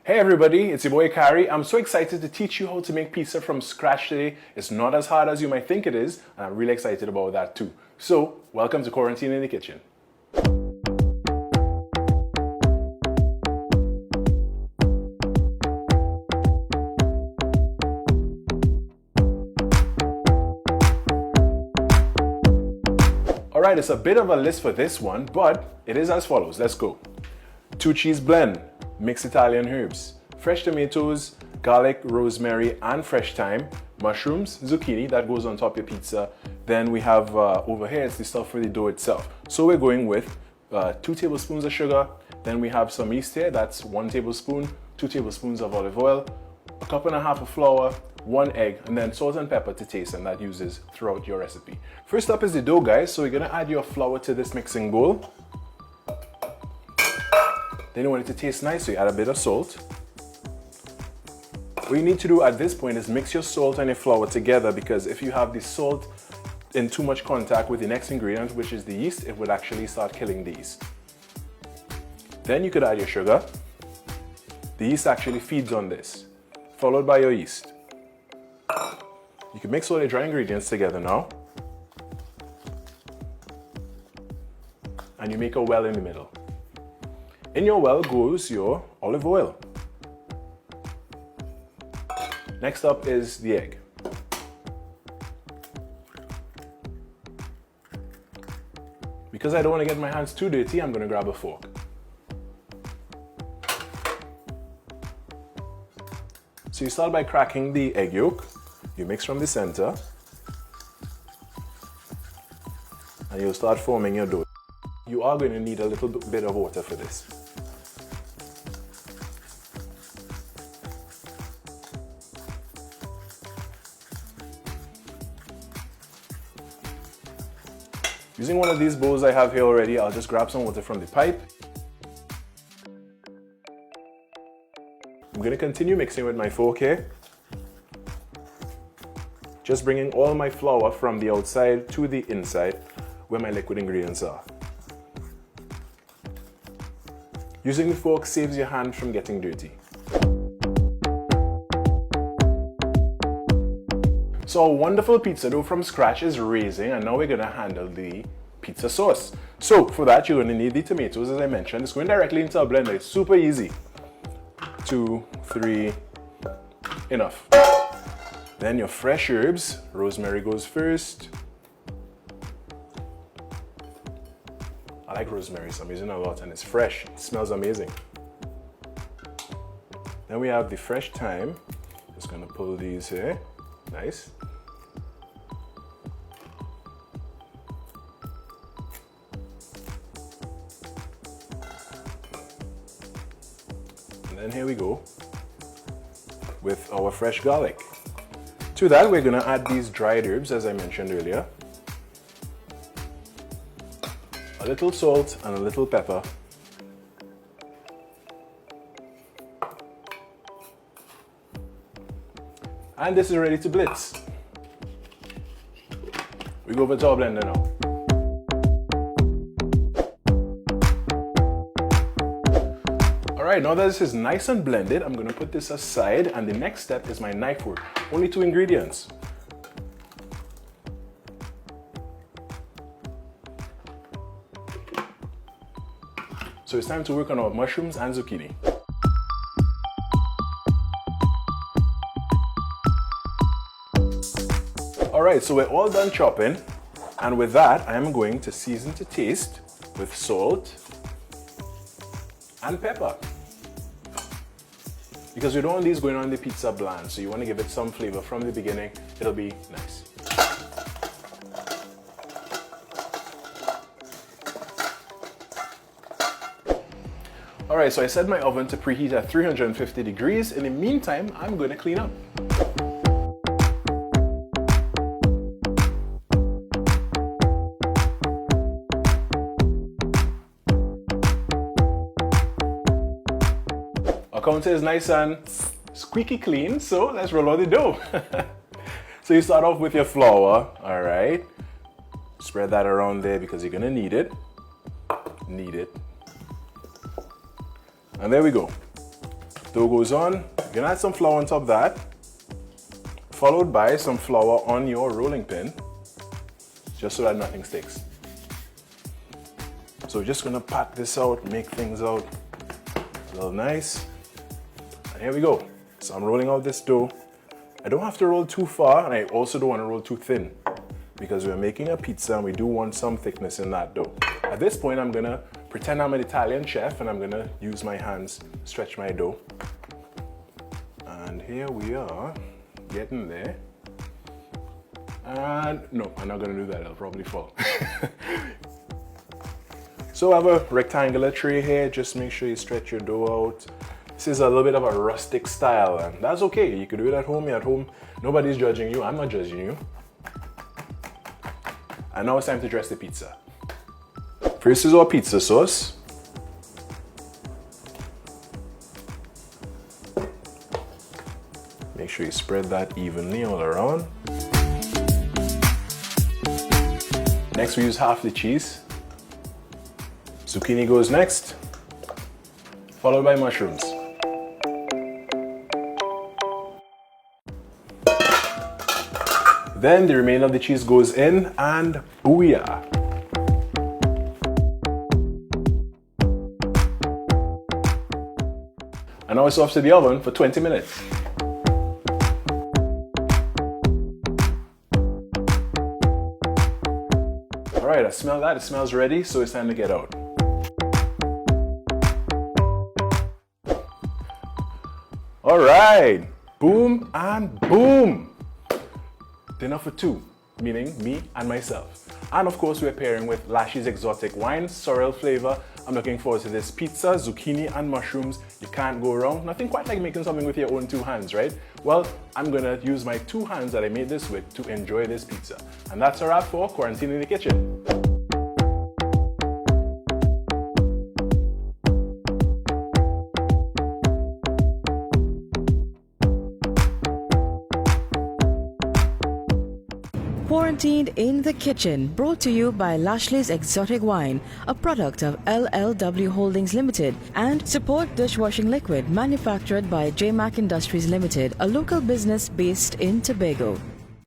Hey everybody, it's your boy Kari. I'm so excited to teach you how to make pizza from scratch today. It's not as hard as you might think it is, and I'm really excited about that too. So, welcome to Quarantine in the Kitchen. Alright, it's a bit of a list for this one, but it is as follows. Let's go. 2 cheese blend, mixed Italian herbs, fresh tomatoes, garlic, rosemary, and fresh thyme, mushrooms, zucchini, that goes on top of your pizza. Then we have over here, it's the stuff for the dough itself. So we're going with 2 tablespoons of sugar, then we have some yeast here, that's 1 tablespoon, 2 tablespoons of olive oil, a cup and a half of flour, 1 egg, and then salt and pepper to taste, and that uses throughout your recipe. First up is the dough, guys. So you're gonna add your flour to this mixing bowl. Then you want it to taste nice, so you add a bit of salt. What you need to do at this point is mix your salt and your flour together, because if you have the salt in too much contact with the next ingredient, which is the yeast, it would actually start killing these. Then you could add your sugar. The yeast actually feeds on this, followed by your yeast. You can mix all the dry ingredients together now. And you make a well in the middle. In your well goes your olive oil. Next up is the egg. Because I don't want to get my hands too dirty, I'm going to grab a fork. So you start by cracking the egg yolk. You mix from the center. And you'll start forming your dough. You are going to need a little bit of water for this. Using one of these bowls I have here already, I'll just grab some water from the pipe. I'm going to continue mixing with my fork here. Just bringing all my flour from the outside to the inside where my liquid ingredients are. Using the fork saves your hand from getting dirty. So our wonderful pizza dough from scratch is raising, and now we're going to handle the pizza sauce. So for that, you're going to need the tomatoes, as I mentioned. It's going directly into a blender. It's super easy. 2, 3, enough. Then your fresh herbs. Rosemary goes first. I like rosemary, so I'm using a lot, and it's fresh. It smells amazing. Then we have the fresh thyme. Just gonna pull these here. Nice. And then here we go with our fresh garlic. To that, we're gonna add these dried herbs, as I mentioned earlier. A little salt and a little pepper. And this is ready to blitz. We go over to our blender now. Alright, now that this is nice and blended, I'm going to put this aside, and the next step is my knife work. Only 2 ingredients. So it's time to work on our mushrooms and zucchini. Alright, so we're all done chopping, and with that I am going to season to taste with salt and pepper. Because we don't want these going on the pizza bland, so you want to give it some flavor from the beginning. It'll be nice. Alright, so I set my oven to preheat at 350 degrees. In the meantime, I'm going to clean up. Our counter is nice and squeaky clean, so let's roll out the dough. So you start off with your flour, alright? Spread that around there because you're going to need it. And there we go. Dough goes on. You're gonna add some flour on top of that, followed by some flour on your rolling pin, just so that nothing sticks. So we're just gonna pat this out, make things out a little nice. And here we go. So I'm rolling out this dough. I don't have to roll too far, and I also don't want to roll too thin because we're making a pizza and we do want some thickness in that dough. At this point, I'm gonna pretend I'm an Italian chef and I'm gonna use my hands, stretch my dough. And here we are, getting there. And no, I'm not gonna do that, it'll probably fall. So I have a rectangular tray here, just make sure you stretch your dough out. This is a little bit of a rustic style, and that's okay. You can do it at home, you're at home. Nobody's judging you, I'm not judging you. And now it's time to dress the pizza. First is our pizza sauce. Make sure you spread that evenly all around. Next we use half the cheese. Zucchini goes next, followed by mushrooms. Then the remainder of the cheese goes in, and booyah! And now it's off to the oven for 20 minutes. Alright, I smell that, it smells ready, so it's time to get out. Alright, boom and boom! Dinner for two, meaning me and myself. And of course, we're pairing with Lashley's exotic wine, sorrel flavor. I'm looking forward to this pizza, zucchini and mushrooms. You can't go wrong. Nothing quite like making something with your own two hands, right? Well, I'm gonna use my two hands that I made this with to enjoy this pizza. And that's a wrap for Quarantine in the Kitchen. Quarantined in the Kitchen, brought to you by Lashley's Exotic Wine, a product of LLW Holdings Limited, and Support Dishwashing Liquid, manufactured by JMac Industries Limited, a local business based in Tobago.